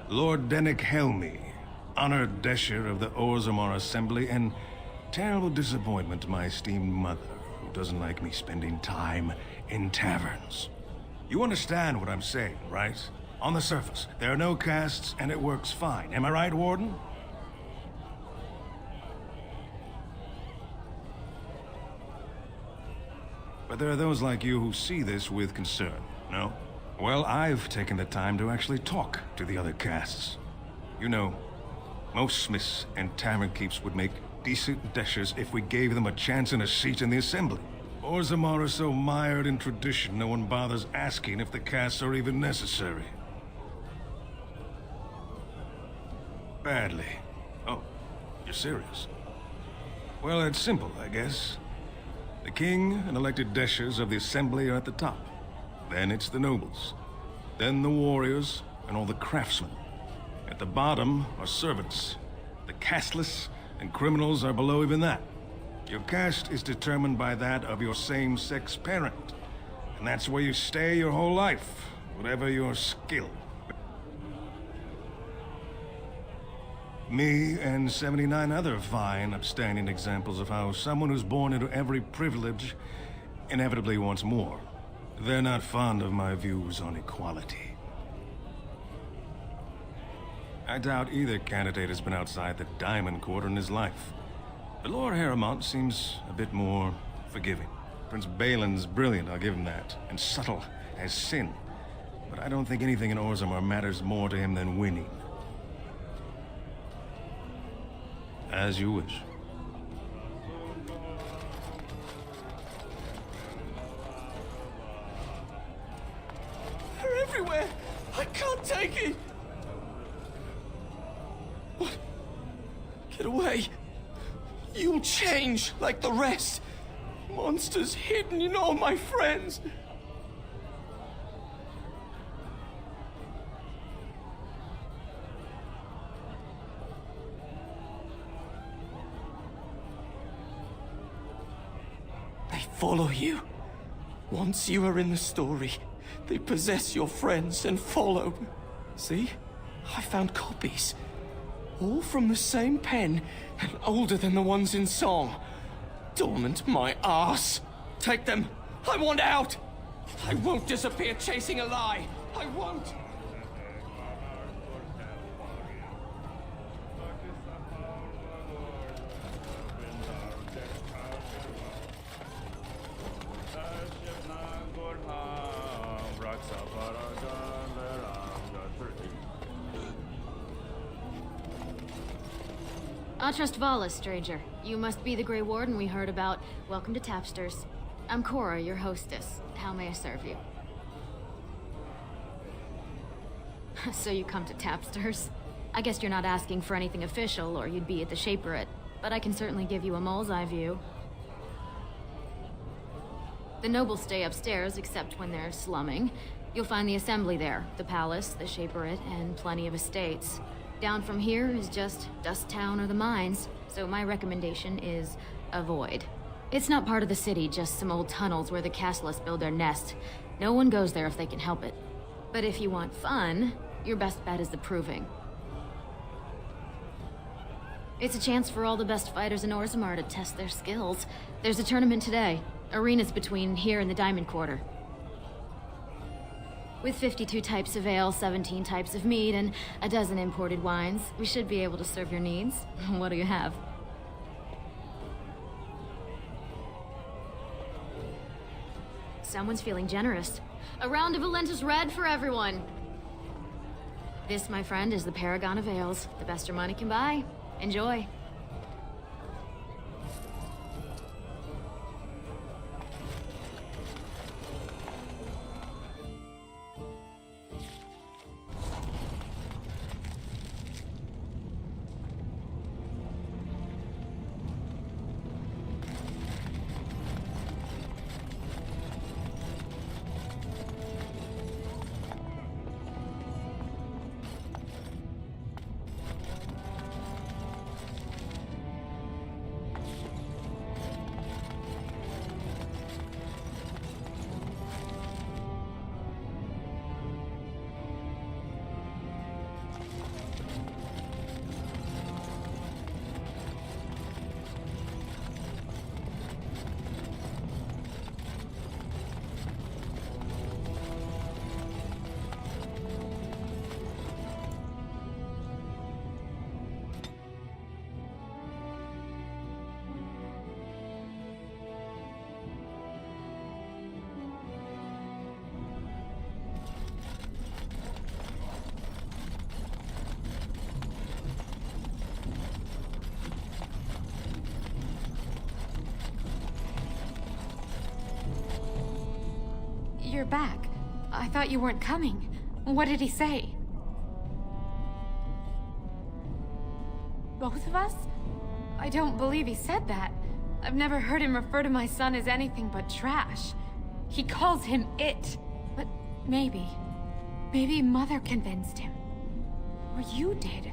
Lord Dennick Helmy, honored Desher of the Orzammar Assembly, and terrible disappointment to my esteemed mother, who doesn't like me spending time in taverns. You understand what I'm saying, right? On the surface, there are no castes, and it works fine. Am I right, Warden? But there are those like you who see this with concern, no? Well, I've taken the time to actually talk to the other castes. You know, most smiths and tavern keeps would make decent deshers if we gave them a chance and a seat in the assembly. Orzammar are so mired in tradition, no one bothers asking if the castes are even necessary. Badly. Oh, you're serious? Well, it's simple, I guess. The king and elected deshers of the assembly are at the top. Then it's the nobles. Then the warriors and all the craftsmen. At the bottom are servants. The casteless and criminals are below even that. Your caste is determined by that of your same-sex parent. And that's where you stay your whole life, whatever your skill. Me and 79 other fine, upstanding examples of how someone who's born into every privilege inevitably wants more. They're not fond of my views on equality. I doubt either candidate has been outside the Diamond Quarter in his life. But Lord Harrowmont seems a bit more forgiving. Prince Balin's brilliant, I'll give him that, and subtle as sin. But I don't think anything in Orzammar matters more to him than winning. As you wish. They're everywhere! I can't take it! What? Get away! You'll change like the rest! Monsters hidden in all my friends! They follow you. Once you are in the story, they possess your friends and follow. See? I found copies. All from the same pen, and older than the ones in song. Dormant my ass. Take them. I want out. I won't disappear chasing a lie. I won't. I'll trust Vala, stranger. You must be the Grey Warden we heard about. Welcome to Tapsters. I'm Cora, your hostess. How may I serve you? So you come to Tapsters? I guess you're not asking for anything official, or you'd be at the Shaperate. But I can certainly give you a mole's eye view. The nobles stay upstairs, except when they're slumming. You'll find the assembly there, the palace, the Shaperate, and plenty of estates. Down from here is just Dust Town or the mines, so my recommendation is avoid. It's not part of the city, just some old tunnels where the castless build their nest. No one goes there if they can help it. But if you want fun, your best bet is the Proving. It's a chance for all the best fighters in Orzammar to test their skills. There's a tournament today. Arenas between here and the Diamond Quarter. With 52 types of ale, 17 types of mead, and a dozen imported wines, we should be able to serve your needs. What do you have? Someone's feeling generous. A round of Valentis Red for everyone. This, my friend, is the Paragon of Ales. The best your money can buy. Enjoy. You're back. I thought you weren't coming. What did he say? Both of us? I don't believe he said that. I've never heard him refer to my son as anything but trash. He calls him it. But maybe Mother convinced him. Or you did.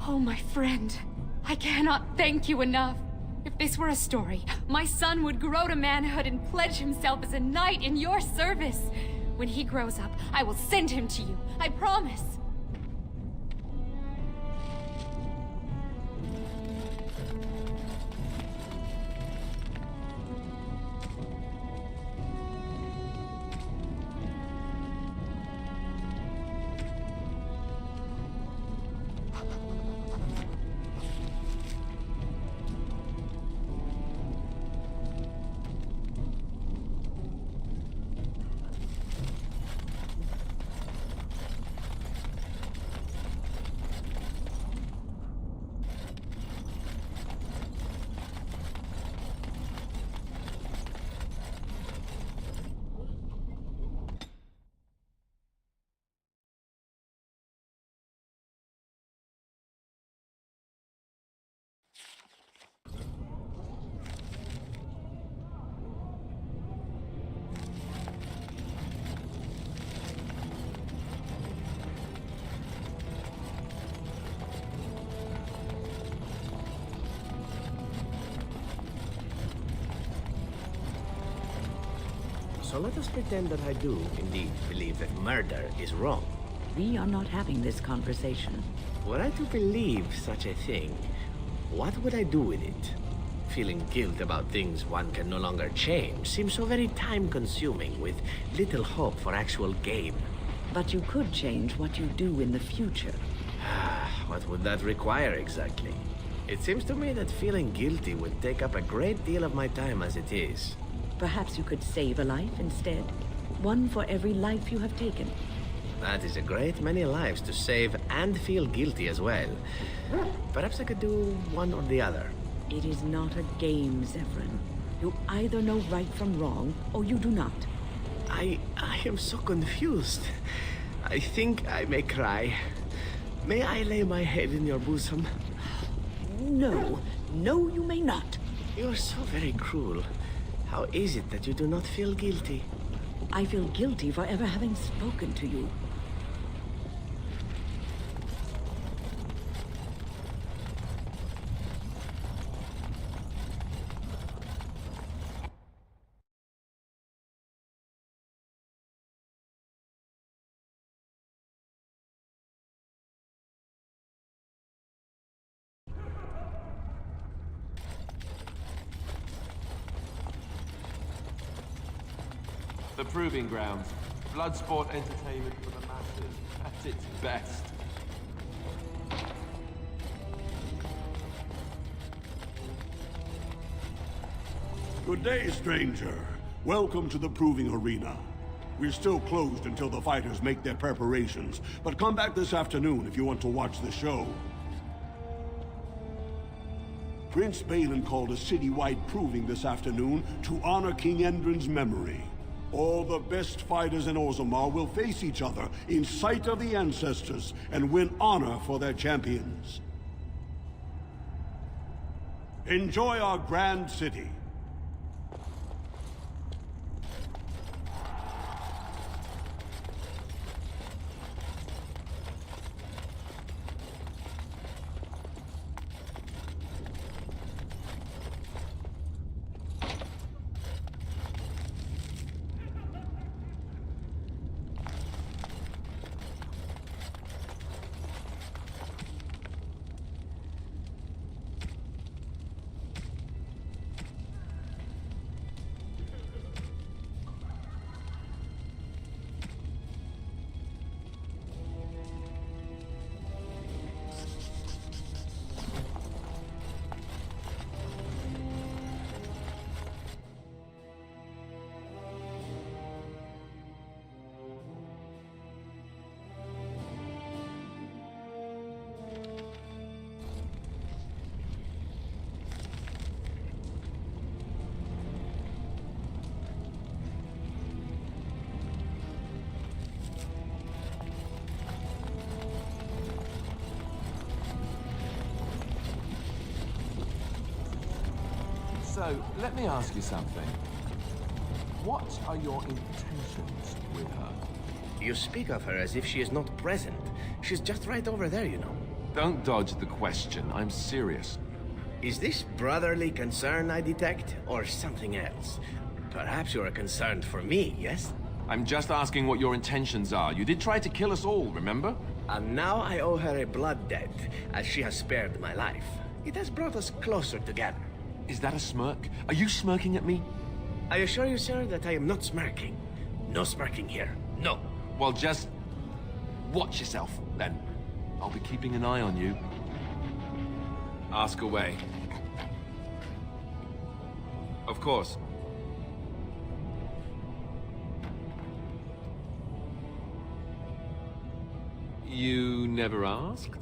Oh, my friend. I cannot thank you enough. If this were a story, my son would grow to manhood and pledge himself as a knight in your service. When he grows up, I will send him to you. I promise. So let us pretend that I do indeed believe that murder is wrong. We are not having this conversation. Were I to believe such a thing, what would I do with it? Feeling guilt about things one can no longer change seems so very time-consuming, with little hope for actual gain. But you could change what you do in the future. What would that require exactly? It seems to me that feeling guilty would take up a great deal of my time as it is. Perhaps you could save a life instead. One for every life you have taken. That is a great many lives to save and feel guilty as well. Perhaps I could do one or the other. It is not a game, Zevran. You either know right from wrong, or you do not. I am so confused. I think I may cry. May I lay my head in your bosom? No. No, you may not. You are so very cruel. How is it that you do not feel guilty? I feel guilty for ever having spoken to you. The Proving Grounds. Bloodsport entertainment for the masses. At its best. Good day, stranger. Welcome to the Proving Arena. We're still closed until the fighters make their preparations, but come back this afternoon if you want to watch the show. Prince Balin called a citywide proving this afternoon to honor King Endrin's memory. All the best fighters in Orzammar will face each other in sight of the ancestors and win honor for their champions. Enjoy our grand city. So, let me ask you something. What are your intentions with her? You speak of her as if she is not present. She's just right over there, you know. Don't dodge the question. I'm serious. Is this brotherly concern I detect, or something else? Perhaps you are concerned for me, yes? I'm just asking what your intentions are. You did try to kill us all, remember? And now I owe her a blood debt, as she has spared my life. It has brought us closer together. Is that a smirk? Are you smirking at me? I assure you, sir, that I am not smirking. No smirking here. No. Well, just watch yourself, then. I'll be keeping an eye on you. Ask away. Of course. You never asked?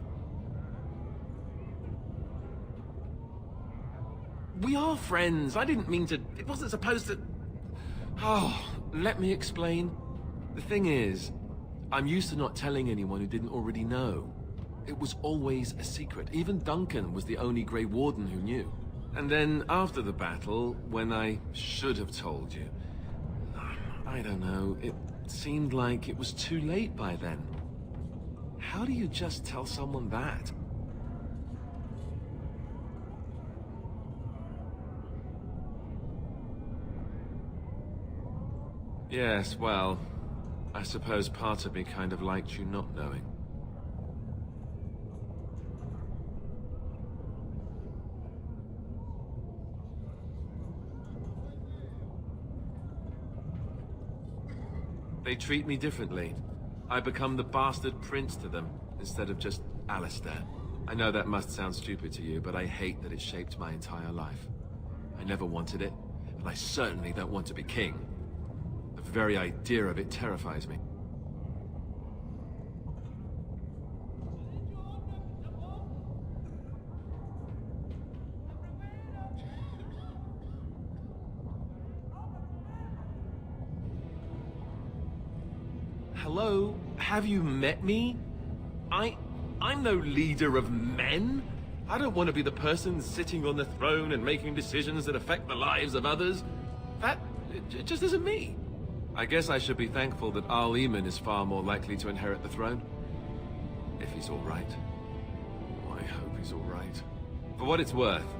We are friends. I didn't mean to... It wasn't supposed to... Oh, let me explain. The thing is, I'm used to not telling anyone who didn't already know. It was always a secret. Even Duncan was the only Grey Warden who knew. And then after the battle, when I should have told you, I don't know, it seemed like it was too late by then. How do you just tell someone that? Yes, well, I suppose part of me kind of liked you not knowing. They treat me differently. I become the bastard prince to them, instead of just Alistair. I know that must sound stupid to you, but I hate that it shaped my entire life. I never wanted it, and I certainly don't want to be king. The very idea of it terrifies me. Hello? Have you met me? I'm no leader of men. I don't want to be the person sitting on the throne and making decisions that affect the lives of others. It just isn't me. I guess I should be thankful that Al Eamon is far more likely to inherit the throne. If he's all right. Oh, I hope he's all right. For what it's worth,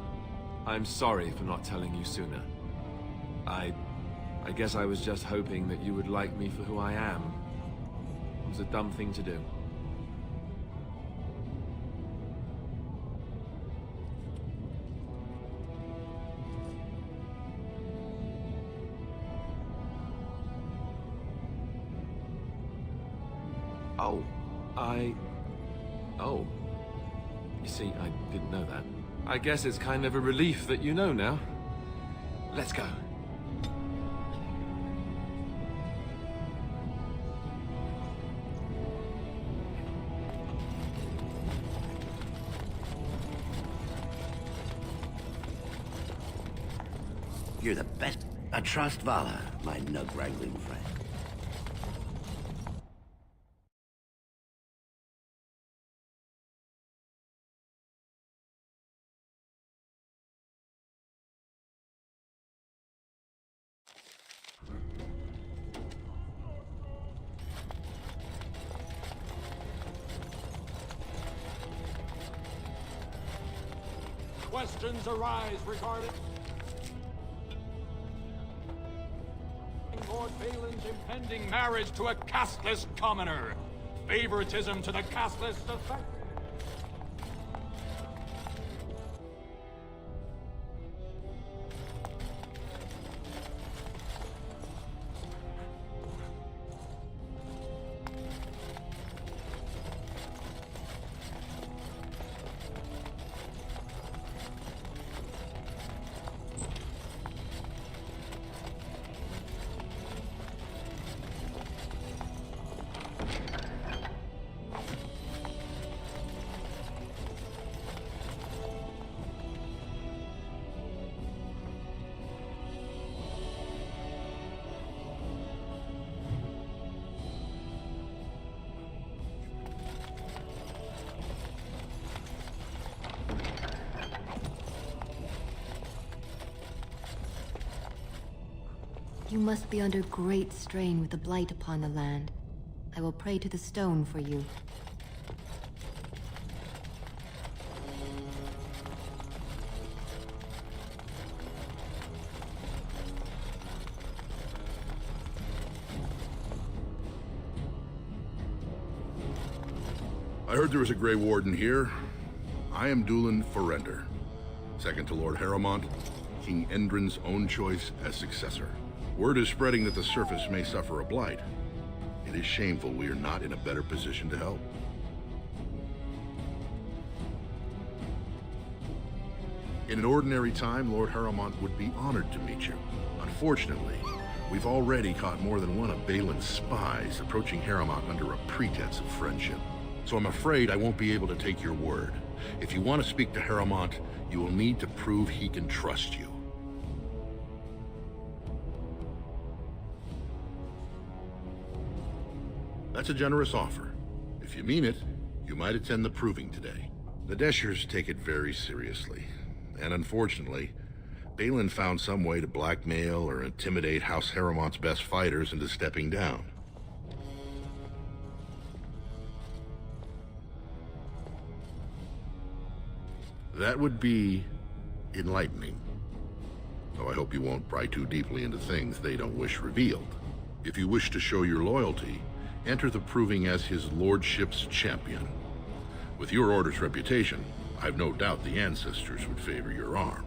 I'm sorry for not telling you sooner. I guess I was just hoping that you would like me for who I am. It was a dumb thing to do. Oh. You see, I didn't know that. I guess it's kind of a relief that you know now. Let's go. You're the best. I trust Vala, my nug-wrangling friend. Questions arise regarding Lord Balin's impending marriage to a casteless commoner. Favoritism to the casteless effect. You must be under great strain with the blight upon the land. I will pray to the stone for you. I heard there was a Grey Warden here. I am Dulin Forrender, second to Lord Harrowmont, King Endrin's own choice as successor. Word is spreading that the surface may suffer a blight. It is shameful we are not in a better position to help. In an ordinary time, Lord Harrowmont would be honored to meet you. Unfortunately, we've already caught more than one of Balin's spies approaching Harrowmont under a pretense of friendship. So I'm afraid I won't be able to take your word. If you want to speak to Harrowmont, you will need to prove he can trust you. That's a generous offer. If you mean it, you might attend the proving today. The Deshers take it very seriously. And unfortunately, Balin found some way to blackmail or intimidate House Harrowmont's best fighters into stepping down. That would be enlightening. Though I hope you won't pry too deeply into things they don't wish revealed. If you wish to show your loyalty, enter the proving as his lordship's champion. With your order's reputation, I've no doubt the ancestors would favor your arm.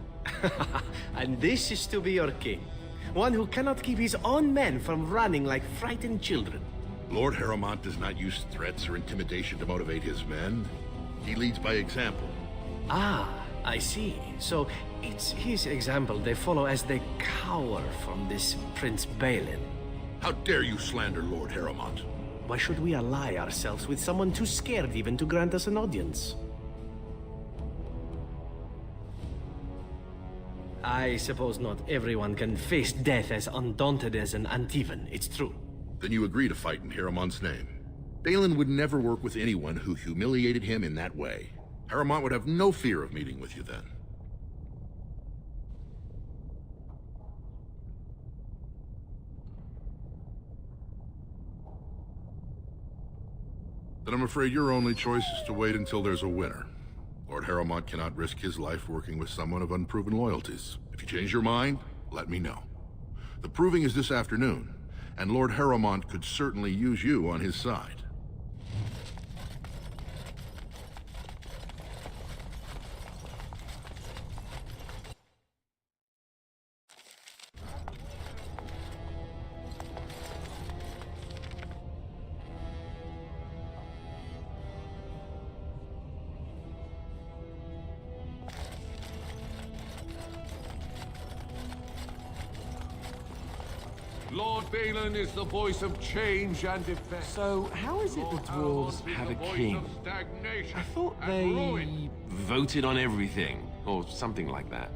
And this is to be your king. One who cannot keep his own men from running like frightened children. Lord Harrowmont does not use threats or intimidation to motivate his men. He leads by example. Ah, I see. So it's his example they follow as they cower from this Prince Balin. How dare you slander Lord Harrowmont? Why should we ally ourselves with someone too scared even to grant us an audience? I suppose not everyone can face death as undaunted as an Antivan, it's true. Then you agree to fight in Harrowmont's name. Balin would never work with anyone who humiliated him in that way. Harrowmont would have no fear of meeting with you then. Then I'm afraid your only choice is to wait until there's a winner. Lord Harrowmont cannot risk his life working with someone of unproven loyalties. If you change your mind, let me know. The proving is this afternoon, and Lord Harrowmont could certainly use you on his side. Lord Balin is the voice of change and defense. So, how is it the dwarves have a king? I thought they voted on everything, or something like that.